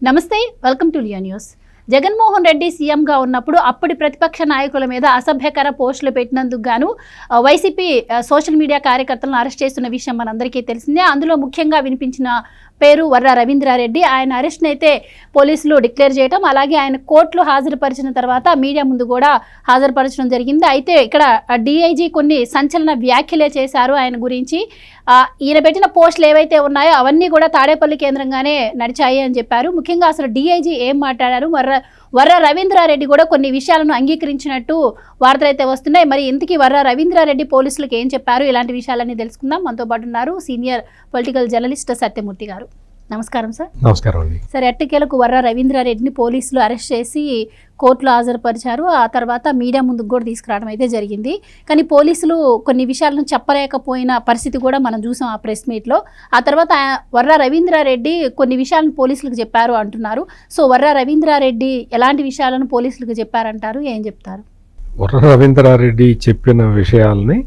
నమస్తే, welcome to Leo news. Jaganmohan Reddy సీఎంగా ఉన్నప్పుడు అప్పటి ప్రతిపక్ష నాయకుల మీద అసభ్యకర పోస్టులు పెట్టినందుకు గాను వైసీపీ సోషల్ మీడియా కార్యకర్తలను అరెస్ట్ చేస్తున్న విషయం మనందరికీ తెలిసిందే. అందులో ముఖ్యంగా వినిపించిన పేరు వర్రా రవీంద్రారెడ్డి. ఆయన అరెస్ట్ని అయితే పోలీసులు డిక్లేర్ చేయడం, అలాగే ఆయన కోర్టులో హాజరుపరిచిన తర్వాత మీడియా ముందు కూడా హాజరుపరచడం జరిగింది. అయితే ఇక్కడ డిఐజీ కొన్ని సంచలన వ్యాఖ్యలే చేశారు ఆయన గురించి. ఈయన పెట్టిన పోస్టులు ఏవైతే ఉన్నాయో అవన్నీ కూడా తాడేపల్లి కేంద్రంగానే నడిచాయి అని చెప్పారు. ముఖ్యంగా అసలు డిఐజీ ఏం మాట్లాడారు, వర్రా రవీంద్రారెడ్డి కూడా కొన్ని విషయాలను అంగీకరించినట్టు వార్తలు అయితే వస్తున్నాయి. మరి ఇంతకీ వర్రా రవీంద్రారెడ్డి పోలీసులకు ఏం చెప్పారు, ఇలాంటి విషయాలన్నీ తెలుసుకుందాం. మనతో పాటు ఉన్నారు సీనియర్ పొలిటికల్ జర్నలిస్ట్ సత్యమూర్తి గారు. నమస్కారం సార్. నమస్కారం అండి. సార్, ఎట్టకేలకు వర్రా రవీంద్రారెడ్డిని పోలీసులు అరెస్ట్ చేసి కోర్టులో హాజరుపరిచారు. ఆ తర్వాత మీడియా ముందుకు కూడా తీసుకురావడం అయితే జరిగింది. కానీ పోలీసులు కొన్ని విషయాలను చెప్పలేకపోయిన పరిస్థితి కూడా మనం చూసాం ఆ ప్రెస్ మీట్లో. ఆ తర్వాత వర్రా రవీంద్రారెడ్డి కొన్ని విషయాలను పోలీసులకు చెప్పారు అంటున్నారు. సో వర్రా రవీంద్రారెడ్డి ఎలాంటి విషయాలను పోలీసులకు చెప్పారంటారు, ఏం చెప్తారు? వర్రా రవీంద్రారెడ్డి చెప్పిన విషయాల్ని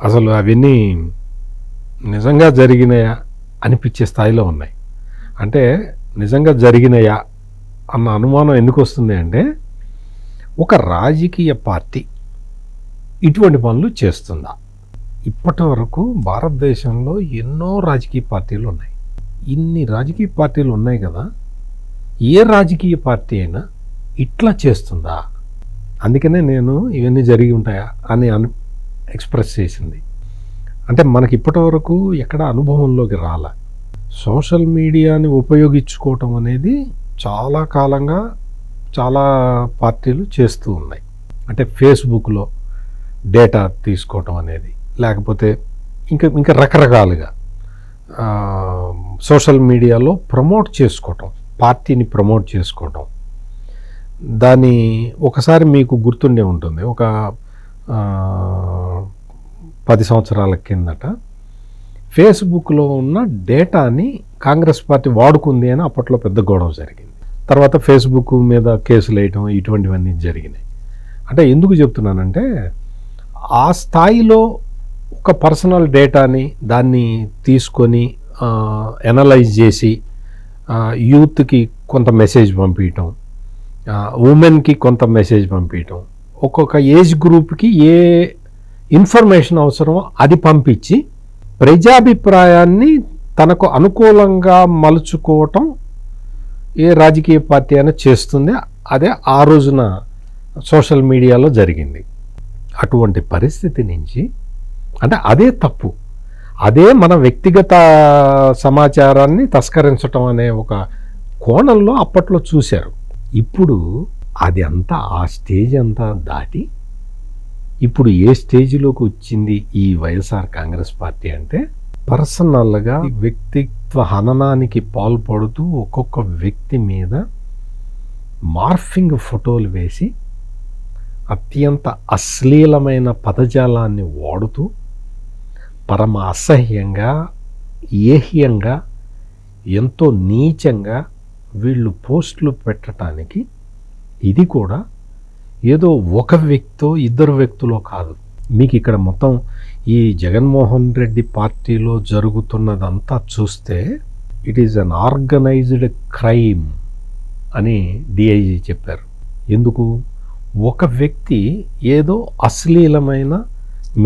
అసలు అవన్నీ నిజంగా జరిగినాయా అనిపించే స్థాయిలో ఉన్నాయి. అంటే నిజంగా జరిగినాయా అన్న అనుమానం ఎందుకు వస్తుంది అంటే, ఒక రాజకీయ పార్టీ ఇటువంటి పనులు చేస్తుందా? ఇప్పటి వరకు భారతదేశంలో ఎన్నో రాజకీయ పార్టీలు ఉన్నాయి. ఇన్ని రాజకీయ పార్టీలు ఉన్నాయి కదా, ఏ రాజకీయ పార్టీ అయినా ఇట్లా చేస్తుందా? అందుకనే నేను ఇవన్నీ జరిగి ఉంటాయా అని ఎక్స్ప్రెస్ చేసింది. అంటే మనకి ఇప్పటి వరకు ఎక్కడ అనుభవంలోకి రాలే. సోషల్ మీడియాని ఉపయోగించుకోవటం అనేది చాలా కాలంగా చాలా పార్టీలు చేస్తూ ఉన్నాయి. అంటే ఫేస్బుక్లో డేటా తీసుకోవటం అనేది, లేకపోతే ఇంకా రకరకాలుగా సోషల్ మీడియాలో ప్రమోట్ చేసుకోవటం, పార్టీని ప్రమోట్ చేసుకోవటం. దాన్ని ఒకసారి మీకు గుర్తుండే ఉంటుంది, ఒక 10 సంవత్సరాల కిందట ఫేస్బుక్లో ఉన్న డేటాని కాంగ్రెస్ పార్టీ వాడుకుంది అని అప్పట్లో పెద్ద గొడవ జరిగింది. తర్వాత ఫేస్బుక్ మీద కేసులు వేయటం, ఇటువంటివన్నీ జరిగినాయి. అంటే ఎందుకు చెప్తున్నానంటే, ఆ స్థాయిలో ఒక పర్సనల్ డేటాని దాన్ని తీసుకొని ఎనలైజ్ చేసి యూత్కి కొంత మెసేజ్ పంపించటం, ఉమెన్కి కొంత మెసేజ్ పంపించటం, ఒక్కొక్క ఏజ్ గ్రూప్కి ఏ ఇన్ఫర్మేషన్ అవసరమో అది పంపించి ప్రజాభిప్రాయాన్ని తనకు అనుకూలంగా మలుచుకోవటం ఏ రాజకీయ పార్టీ అయినా చేస్తుంది. అదే ఆ రోజున సోషల్ మీడియాలో జరిగింది. అటువంటి పరిస్థితి నుంచి, అంటే అదే తప్పు, అదే మన వ్యక్తిగత సమాచారాన్ని తస్కరించటం అనే ఒక కోణంలో అప్పట్లో చూశారు. ఇప్పుడు అది అంతా ఆ స్టేజ్ అంతా దాటి ఇప్పుడు ఏ స్టేజ్లోకి వచ్చింది ఈ వైఎస్ఆర్ కాంగ్రెస్ పార్టీ అంటే, పర్సనల్గా వ్యక్తిత్వ హననానికి పాల్పడుతూ ఒక్కొక్క వ్యక్తి మీద మార్ఫింగ్ ఫోటోలు వేసి అత్యంత అశ్లీలమైన పదజాలాన్ని వాడుతూ పరమ అసహ్యంగా, ఏహ్యంగా, ఎంతో నీచంగా వీళ్ళు పోస్టులు పెట్టడానికి, ఇది కూడా ఏదో ఒక వ్యక్తో ఇద్దరు వ్యక్తులో కాదు. మీకు ఇక్కడ మొత్తం ఈ జగన్మోహన్ రెడ్డి పార్టీలో జరుగుతున్నదంతా చూస్తే it is an organised crime అని డిఐజీ చెప్పారు. ఎందుకు? ఒక వ్యక్తి ఏదో అశ్లీలమైన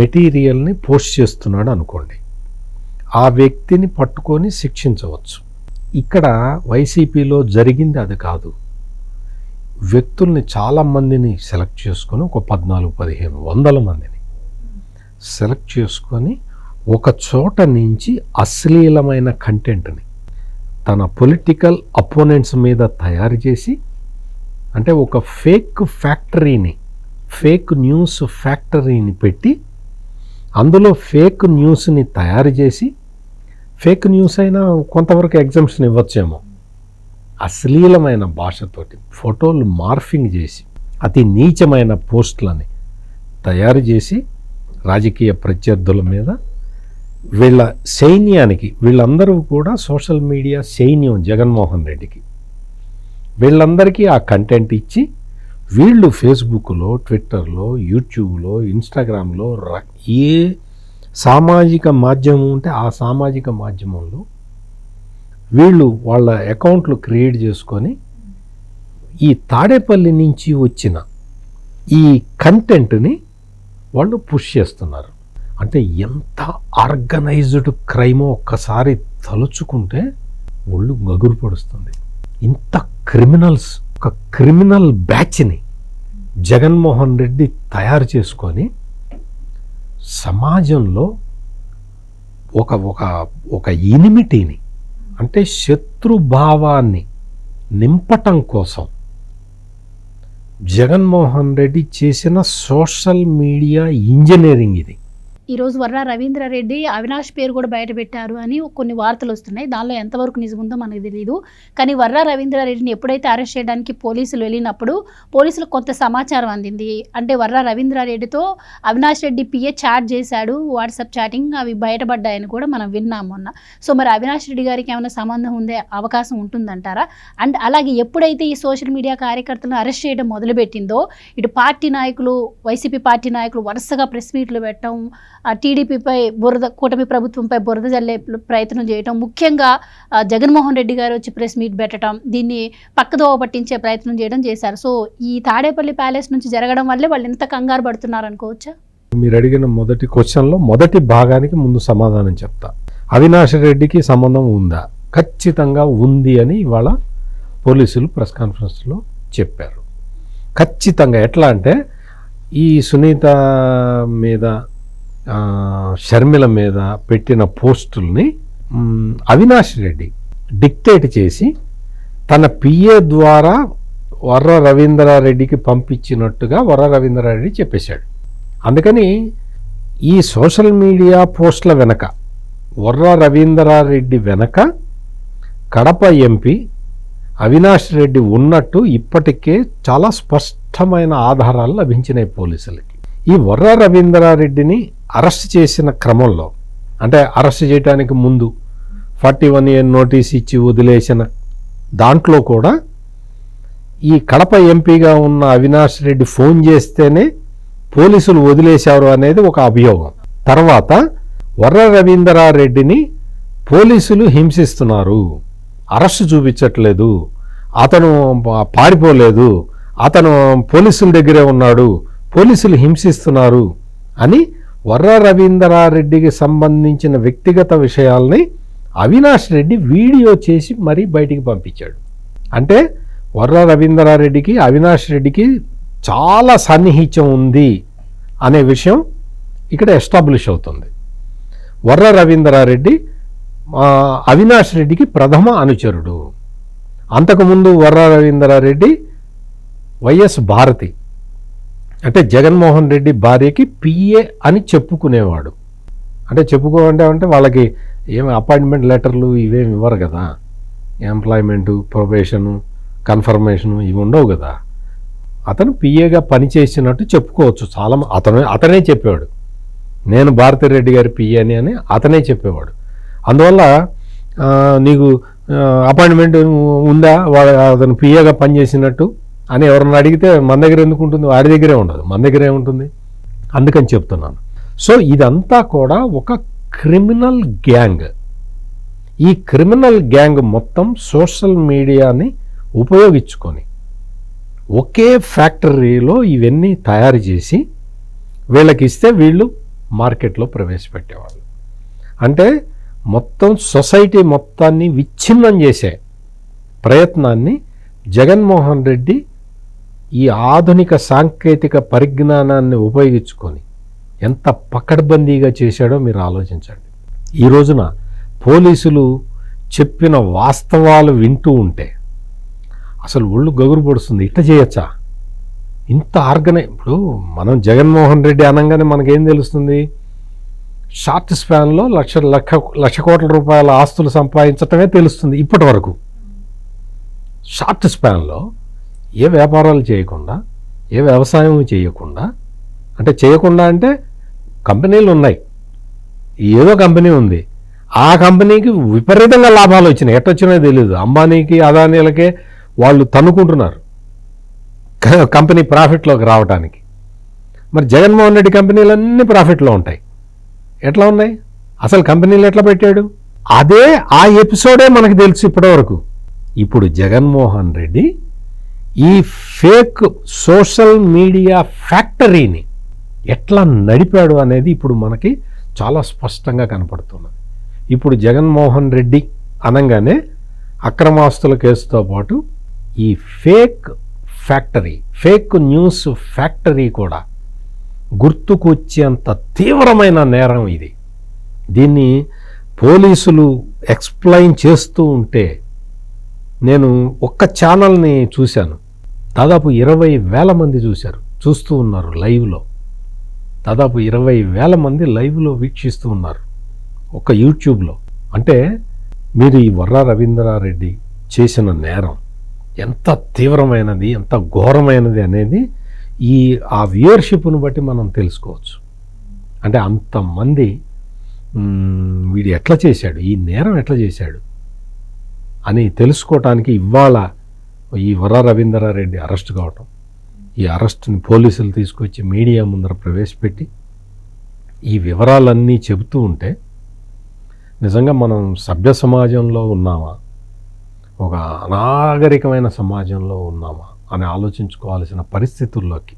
మెటీరియల్ని పోస్ట్ చేస్తున్నాడు అనుకోండి, ఆ వ్యక్తిని పట్టుకొని శిక్షించవచ్చు. ఇక్కడ వైసీపీలో జరిగింది అది కాదు. వ్యక్తుల్ని చాలామందిని సెలెక్ట్ చేసుకొని, ఒక 14-15 మందిని సెలెక్ట్ చేసుకొని ఒక చోట నుంచి అశ్లీలమైన కంటెంట్ని తన పొలిటికల్ అపోనెంట్స్ మీద తయారు చేసి, అంటే ఒక ఫేక్ ఫ్యాక్టరీని, ఫేక్ న్యూస్ ఫ్యాక్టరీని పెట్టి అందులో ఫేక్ న్యూస్ని తయారు చేసి, ఫేక్ న్యూస్ అయినా కొంతవరకు ఎగ్జామ్షన్ ఇవ్వచ్చేమో, అశ్లీలమైన భాషతోటి ఫోటోలు మార్ఫింగ్ చేసి అతి నీచమైన పోస్టులని తయారు చేసి రాజకీయ ప్రత్యర్థుల మీద, వీళ్ళ సైన్యానికి, వీళ్ళందరూ కూడా సోషల్ మీడియా సైన్యం జగన్మోహన్ రెడ్డికి, వీళ్ళందరికీ ఆ కంటెంట్ ఇచ్చి వీళ్ళు ఫేస్బుక్లో, ట్విట్టర్లో, యూట్యూబ్లో, ఇన్స్టాగ్రామ్లో ఏ సామాజిక మాధ్యమం ఉంటే ఆ సామాజిక మాధ్యమంలో వీళ్ళు వాళ్ళ అకౌంట్లు క్రియేట్ చేసుకొని ఈ తాడేపల్లి నుంచి వచ్చిన ఈ కంటెంట్ని వాళ్ళు పుష్ చేస్తున్నారు. అంటే ఎంత ఆర్గనైజ్డ్ క్రైమో ఒక్కసారి తలుచుకుంటే ఒళ్ళు గగురు పడుస్తుంది. ఇంత క్రిమినల్స్, ఒక క్రిమినల్ బ్యాచ్ని జగన్మోహన్ రెడ్డి తయారు చేసుకొని సమాజంలో ఒక ఒక ఒక ఇనిమిటీని, అంటే శత్రుభావాన్ని నింపటం కోసం జగన్మోహన్ రెడ్డి చేసిన సోషల్ మీడియా ఇంజనీరింగ్ ఇది. ఈరోజు వర్రా రవీంద్రారెడ్డి అవినాష్ పేరు కూడా బయట పెట్టారు అని కొన్ని వార్తలు వస్తున్నాయి. దానిలో ఎంతవరకు నిజముందో మనకు తెలియదు. కానీ వర్రా రవీంద్రారెడ్డిని ఎప్పుడైతే అరెస్ట్ చేయడానికి పోలీసులు వెళ్ళినప్పుడు పోలీసులకు కొంత సమాచారం అందింది. అంటే వర్రా రవీంద్రారెడ్డితో అవినాష్ రెడ్డి పిఏ చాట్ చేశాడు, వాట్సాప్ చాటింగ్, అవి బయటపడ్డాయని కూడా మనం విన్నాం మొన్న. సో మరి అవినాష్ రెడ్డి గారికి ఏమైనా సంబంధం ఉండే అవకాశం ఉంటుందంటారా? అండ్ అలాగే ఎప్పుడైతే ఈ సోషల్ మీడియా కార్యకర్తలను అరెస్ట్ చేయడం మొదలుపెట్టిందో ఇటు పార్టీ నాయకులు, వైసీపీ పార్టీ నాయకులు వరుసగా ప్రెస్ మీట్లు పెట్టడం, టీడీపీపై కూటమి ప్రభుత్వంపై బురద జల్లే ప్రయత్నం చేయటం, ముఖ్యంగా జగన్మోహన్ రెడ్డి గారు వచ్చి ప్రెస్ మీట్ పెట్టడం, దీన్ని పక్కదోవ పట్టించే ప్రయత్నం చేయడం చేశారు. సో ఈ తాడేపల్లి ప్యాలెస్ నుంచి జరగడం వల్లే వాళ్ళు ఎంత కంగారు పడుతున్నారు అనుకోవచ్చా? మీరు అడిగిన మొదటి క్వశ్చన్లో మొదటి భాగానికి ముందు సమాధానం చెప్తా. అవినాష్ రెడ్డికి సంబంధం ఉందా? ఖచ్చితంగా ఉంది అని ఇవాళ పోలీసులు ప్రెస్ కాన్ఫరెన్స్లో చెప్పారు. ఖచ్చితంగా. ఎట్లా అంటే ఈ సునీత మీద, షర్మిల మీద పెట్టిన పోస్టుల్ని అవినాష్ రెడ్డి డిక్టేట్ చేసి తన పిఏ ద్వారా వర్ర రవీంద్రారెడ్డికి పంపించినట్టుగా వర్ర రవీంద్రారెడ్డి చెప్పేశాడు. అందుకని ఈ సోషల్ మీడియా పోస్టుల వెనక, వర్ర రవీంద్రారెడ్డి వెనక కడప ఎంపీ అవినాష్ రెడ్డి ఉన్నట్టు ఇప్పటికే చాలా స్పష్టమైన ఆధారాలు లభించినాయి పోలీసులకి. ఈ వర్ర రవీంద్రారెడ్డిని అరెస్ట్ చేసిన క్రమంలో, అంటే అరెస్ట్ చేయడానికి ముందు 41A నోటీస్ ఇచ్చి వదిలేసిన దాంట్లో కూడా ఈ కడప ఎంపీగా ఉన్న అవినాష్ రెడ్డి ఫోన్ చేస్తేనే పోలీసులు వదిలేశారు అనేది ఒక అభియోగం. తర్వాత వర్ర రవీంద్రారెడ్డిని పోలీసులు హింసిస్తున్నారు, అరెస్ట్ చూపించట్లేదు, అతను పారిపోలేదు, అతను పోలీసుల దగ్గరే ఉన్నాడు, పోలీసులు హింసిస్తున్నారు అని వర్ర రవీంద్రారెడ్డికి సంబంధించిన వ్యక్తిగత విషయాల్ని అవినాష్ రెడ్డి వీడియో చేసి మరీ బయటికి పంపించాడు. అంటే వర్ర రవీంద్రారెడ్డికి అవినాష్ రెడ్డికి చాలా సన్నిహిత్యం ఉంది అనే విషయం ఇక్కడ ఎస్టాబ్లిష్ అవుతుంది. వర్ర రవీంద్రారెడ్డి అవినాష్ రెడ్డికి ప్రథమ అనుచరుడు. అంతకుముందు వర్ర రవీంద్రారెడ్డి వైఎస్ భారతి, అంటే జగన్మోహన్ రెడ్డి భార్యకి పిఏ అని చెప్పుకునేవాడు. అంటే చెప్పుకోమంటే వాళ్ళకి ఏమి అపాయింట్మెంట్ లెటర్లు ఇవేమి ఇవ్వరు కదా, ఎంప్లాయ్మెంటు, ప్రొబేషను, కన్ఫర్మేషను ఇవి ఉండవు కదా. అతను పిఏగా పనిచేసినట్టు చెప్పుకోవచ్చు. చాలా అతనే చెప్పేవాడు, నేను భారతిరెడ్డి గారి పిఏ అని అతనే చెప్పేవాడు. అందువల్ల నీకు అపాయింట్మెంట్ ఉందా, అతను పిఏగా పనిచేసినట్టు అని ఎవరన్నా అడిగితే మన దగ్గర ఎందుకు ఉంటుంది, వాడి దగ్గరే ఉండదు, మన దగ్గరే ఉంటుంది. అందుకని చెప్తున్నాను. సో ఇదంతా కూడా ఒక క్రిమినల్ గ్యాంగ్. ఈ క్రిమినల్ గ్యాంగ్ మొత్తం సోషల్ మీడియాని ఉపయోగించుకొని ఒకే ఫ్యాక్టరీలో ఇవన్నీ తయారు చేసి వీళ్ళకి ఇస్తే వీళ్ళు మార్కెట్లో ప్రవేశపెట్టేవాళ్ళు. అంటే మొత్తం సొసైటీ మొత్తాన్ని విచ్ఛిన్నం చేసే ప్రయత్నాన్ని జగన్మోహన్ రెడ్డి ఈ ఆధునిక సాంకేతిక పరిజ్ఞానాన్ని ఉపయోగించుకొని ఎంత పకడ్బందీగా చేశాడో మీరు ఆలోచించండి. ఈ రోజున పోలీసులు చెప్పిన వాస్తవాలు వింటూ ఉంటే అసలు ఒళ్ళు గగురు పడుస్తుంది. ఇట్లా చేయొచ్చా? ఇంత ఇప్పుడు మనం జగన్మోహన్ రెడ్డి అనగానే మనకేం తెలుస్తుంది? షార్ట్ స్పాన్లో లక్ష కోట్ల రూపాయల ఆస్తులు సంపాదించటమే తెలుస్తుంది ఇప్పటి వరకు. షార్ట్ స్పాన్లో ఏ వ్యాపారాలు చేయకుండా, ఏ వ్యవసాయం చేయకుండా, అంటే కంపెనీలు ఉన్నాయి, ఏదో కంపెనీ ఉంది, ఆ కంపెనీకి విపరీతంగా లాభాలు వచ్చినాయి. ఎట్టొచ్చినాయో తెలియదు. అంబానీకి, అదానీలకే వాళ్ళు తన్నుకుంటున్నారు కంపెనీ ప్రాఫిట్లోకి రావడానికి. మరి జగన్మోహన్ రెడ్డి కంపెనీలన్నీ ప్రాఫిట్లో ఉంటాయి. ఎట్లా ఉన్నాయి? అసలు కంపెనీలు ఎట్లా పెట్టాడు? అదే ఆ ఎపిసోడే మనకు తెలుసు ఇప్పటివరకు. ఇప్పుడు జగన్మోహన్ రెడ్డి ఈ ఫేక్ సోషల్ మీడియా ఫ్యాక్టరీని ఎట్లా నడిపాడు అనేది ఇప్పుడు మనకి చాలా స్పష్టంగా కనపడుతున్నది. ఇప్పుడు జగన్మోహన్ రెడ్డి అనగానే అక్రమాస్తుల కేసుతో పాటు ఈ fake factory, fake news factory కూడా గుర్తుకొచ్చేంత తీవ్రమైన నేరం ఇది. దీన్ని పోలీసులు ఎక్స్ప్లెయిన్ చేస్తూ ఉంటే నేను ఒక్క ఛానల్ని చూశాను, దాదాపు 20,000 మంది చూస్తూ ఉన్నారు లైవ్లో. దాదాపు 20,000 మంది లైవ్లో వీక్షిస్తూ ఉన్నారు ఒక యూట్యూబ్లో. అంటే మీరు ఈ వర్రా రవీంద్రారెడ్డి చేసిన నేరం ఎంత తీవ్రమైనది, ఎంత ఘోరమైనది అనేది ఆ వ్యూయర్షిప్ను బట్టి మనం తెలుసుకోవచ్చు. అంటే అంతమంది వీడు ఎట్లా చేశాడు, ఈ నేరం ఎట్లా చేశాడు అని తెలుసుకోవటానికి ఇవాళ ఈ వర్రా రవీంద్రారెడ్డి అరెస్ట్ కావటం, ఈ అరెస్ట్ని పోలీసులు తీసుకొచ్చి మీడియా ముందర ప్రవేశపెట్టి ఈ వివరాలన్నీ చెబుతూ ఉంటే నిజంగా మనం సభ్య సమాజంలో ఉన్నామా, ఒక అనాగరికమైన సమాజంలో ఉన్నామా అని ఆలోచించుకోవాల్సిన పరిస్థితుల్లోకి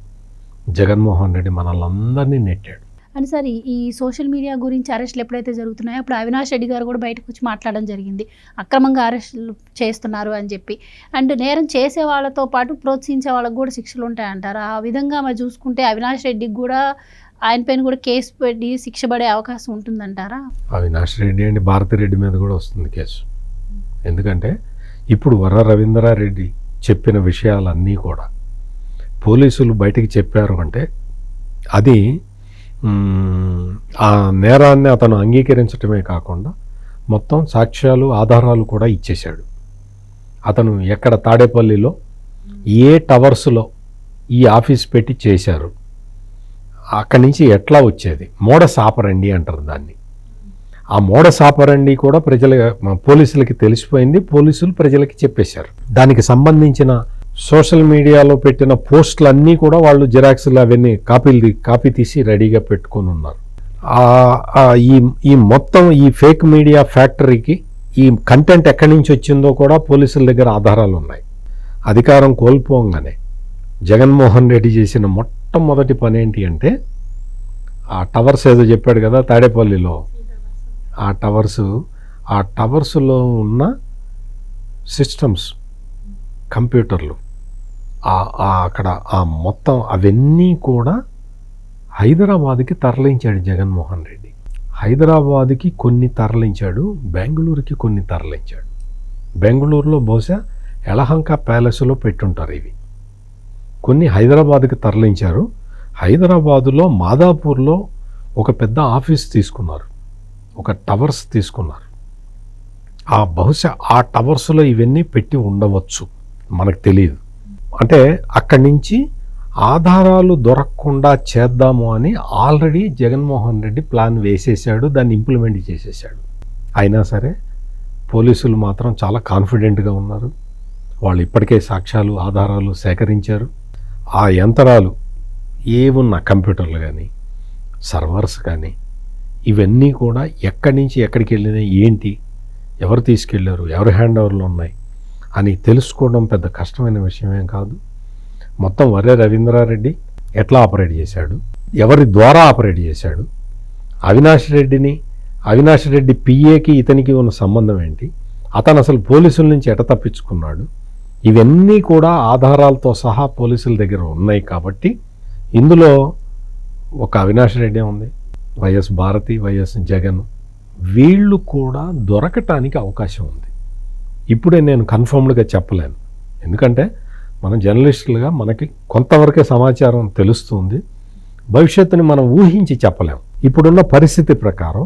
జగన్మోహన్ రెడ్డి మనల్ని నెట్టాడు. అని సార్ ఈ సోషల్ మీడియా గురించి అరెస్టులు ఎప్పుడైతే జరుగుతున్నాయో అప్పుడు అవినాష్ రెడ్డి గారు కూడా బయటకు వచ్చి మాట్లాడడం జరిగింది, అక్రమంగా అరెస్టులు చేస్తున్నారు అని చెప్పి. అండ్ నేరం చేసే వాళ్ళతో పాటు ప్రోత్సహించే వాళ్ళకు కూడా శిక్షలు ఉంటాయంటారు. ఆ విధంగా మరి చూసుకుంటే అవినాష్ రెడ్డికి కూడా ఆయన పైన కూడా కేసు పెట్టి శిక్ష పడే అవకాశం ఉంటుందంటారా? అవినాష్ రెడ్డి అండి, భారతిరెడ్డి మీద కూడా వస్తుంది కేసు. ఎందుకంటే ఇప్పుడు వర్రా రవీంద్రారెడ్డి చెప్పిన విషయాలన్నీ కూడా పోలీసులు బయటికి చెప్పారు అంటే అది ఆ నేరాన్ని అతను అంగీకరించడమే కాకుండా మొత్తం సాక్ష్యాలు, ఆధారాలు కూడా ఇచ్చేశాడు. అతను ఎక్కడ తాడేపల్లిలో ఏ టవర్స్లో ఈ ఆఫీస్ పెట్టి చేశారు, అక్కడి నుంచి ఎట్లా వచ్చేది, మోడస్ ఆపరండి అంటారు దాన్ని. ఆ మోడస్ ఆపరండి కూడా పోలీసులకి తెలిసిపోయింది, పోలీసులు ప్రజలకి చెప్పేశారు. దానికి సంబంధించిన సోషల్ మీడియాలో పెట్టిన పోస్టులన్నీ కూడా వాళ్ళు జిరాక్స్లు అవన్నీ కాపీ తీసి రెడీగా పెట్టుకొని ఉన్నారు. ఈ మొత్తం ఈ ఫేక్ మీడియా ఫ్యాక్టరీకి ఈ కంటెంట్ ఎక్కడి నుంచి వచ్చిందో కూడా పోలీసుల దగ్గర ఆధారాలు ఉన్నాయి. అధికారం కోల్పోగానే జగన్మోహన్ రెడ్డి చేసిన మొట్టమొదటి పని ఏంటి అంటే ఆ టవర్స్ ఏదో చెప్పాడు కదా తాడేపల్లిలో, ఆ టవర్స్లో ఉన్న సిస్టమ్స్, కంప్యూటర్లు, అక్కడ ఆ మొత్తం అవన్నీ కూడా హైదరాబాద్కి తరలించాడు జగన్మోహన్ రెడ్డి. హైదరాబాద్కి కొన్ని తరలించాడు, బెంగళూరుకి కొన్ని తరలించాడు. బెంగళూరులో బహుశా యలహంక ప్యాలెస్లో పెట్టుంటారు ఇవి. కొన్ని హైదరాబాద్కి తరలించారు. హైదరాబాదులో మాదాపూర్లో ఒక పెద్ద ఆఫీస్ తీసుకున్నారు, ఒక టవర్స్ తీసుకున్నారు. బహుశా ఆ టవర్స్లో ఇవన్నీ పెట్టి ఉండవచ్చు, మనకు తెలియదు. అంటే అక్కడి నుంచి ఆధారాలు దొరకకుండా చేద్దాము అని ఆల్రెడీ జగన్మోహన్ రెడ్డి ప్లాన్ వేసేసాడు, దాన్ని ఇంప్లిమెంట్ చేసేసాడు. అయినా సరే పోలీసులు మాత్రం చాలా కాన్ఫిడెంట్గా ఉన్నారు. వాళ్ళు ఇప్పటికే సాక్ష్యాలు, ఆధారాలు సేకరించారు. ఆ యంత్రాలు ఏమున్న కంప్యూటర్లు కానీ, సర్వర్స్ కానీ, ఇవన్నీ కూడా ఎక్కడి నుంచి ఎక్కడికి వెళ్ళినాయి, ఏంటి, ఎవరు తీసుకెళ్లారు, ఎవరి హ్యాండ్ ఓవర్లో ఉన్నాయి అని తెలుసుకోవడం పెద్ద కష్టమైన విషయమేం కాదు. మొత్తం వర్రా రవీంద్రారెడ్డి ఎట్లా ఆపరేట్ చేశాడు, ఎవరి ద్వారా ఆపరేట్ చేశాడు, అవినాష్ రెడ్డి పిఏకి ఇతనికి ఉన్న సంబంధం ఏంటి, అతను అసలు పోలీసుల నుంచి ఎట తప్పించుకున్నాడు, ఇవన్నీ కూడా ఆధారాలతో సహా పోలీసుల దగ్గర ఉన్నాయి. కాబట్టి ఇందులో ఒక అవినాష్ రెడ్డి ఉంది, వైఎస్ భారతి, వైఎస్ జగన్, వీళ్ళు కూడా దొరకటానికి అవకాశం ఉంది. ఇప్పుడే నేను కన్ఫర్మ్డ్గా చెప్పలేను, ఎందుకంటే మనం జర్నలిస్టులుగా మనకి కొంతవరకే సమాచారం తెలుస్తుంది, భవిష్యత్తుని మనం ఊహించి చెప్పలేం. ఇప్పుడున్న పరిస్థితి ప్రకారం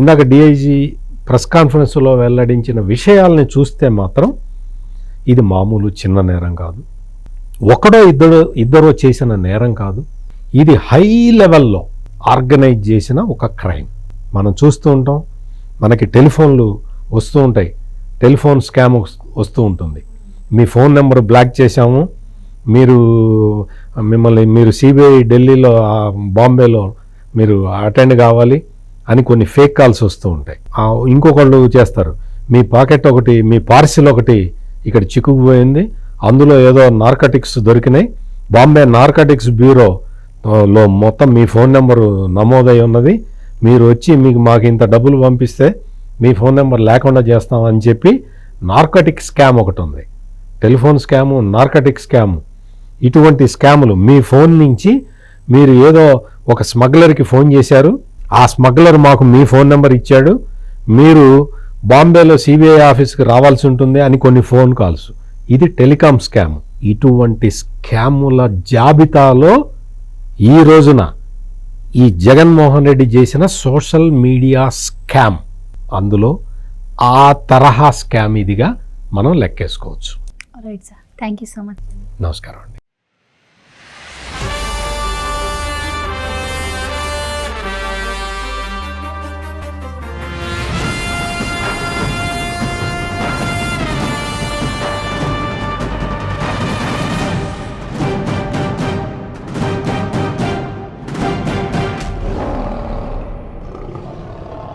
ఇందాక డిఐజీ ప్రెస్ కాన్ఫరెన్స్లో వెల్లడించిన విషయాలని చూస్తే మాత్రం ఇది మామూలు చిన్న నేరం కాదు, ఒకడో ఇద్దరో చేసిన నేరం కాదు, ఇది హై లెవెల్లో ఆర్గనైజ్ చేసిన ఒక క్రైమ్. మనం చూస్తూ ఉంటాం, మనకి టెలిఫోన్లు వస్తూ ఉంటాయి, టెలిఫోన్ స్కామ్ వస్తూ ఉంటుంది. మీ ఫోన్ నెంబర్ బ్లాక్ చేశాము, మీరు సిబిఐ ఢిల్లీలో, బాంబేలో మీరు అటెండ్ కావాలి అని కొన్ని ఫేక్ కాల్స్ వస్తూ ఉంటాయి. ఇంకొకళ్ళు చేస్తారు, మీ పాకెట్ ఒకటి, మీ పార్సిల్ ఒకటి ఇక్కడ చిక్కుకుపోయింది, అందులో ఏదో నార్కటిక్స్ దొరికినాయి, బాంబే నార్కటిక్స్ బ్యూరోలో మొత్తం మీ ఫోన్ నెంబరు నమోదై ఉన్నది, మీరు వచ్చి మాకు ఇంత డబ్బులు పంపిస్తే మీ ఫోన్ నెంబర్ లేకుండా చేస్తామని చెప్పి నార్కటిక్ స్కామ్ ఒకటి ఉంది. టెలిఫోన్ స్కాము, నార్కటిక్ స్కాము, ఇటువంటి స్కాములు మీ ఫోన్ నుంచి మీరు ఏదో ఒక స్మగ్లర్కి ఫోన్ చేశారు, ఆ స్మగ్లర్ మాకు మీ ఫోన్ నెంబర్ ఇచ్చాడు, మీరు బాంబేలో సిబిఐ ఆఫీస్కి రావాల్సి ఉంటుంది అని కొన్ని ఫోన్ కాల్స్. ఇది టెలికాం స్కామ్. ఇటువంటి స్కాముల జాబితాలో ఈ రోజున ఈ జగన్మోహన్ రెడ్డి చేసిన సోషల్ మీడియా స్కామ్, అందులో ఆ తరహా స్కామ్ ఇదిగా మనం లెక్కేసుకోవచ్చు. Right sir, thank you so much. నమస్కారం అండి.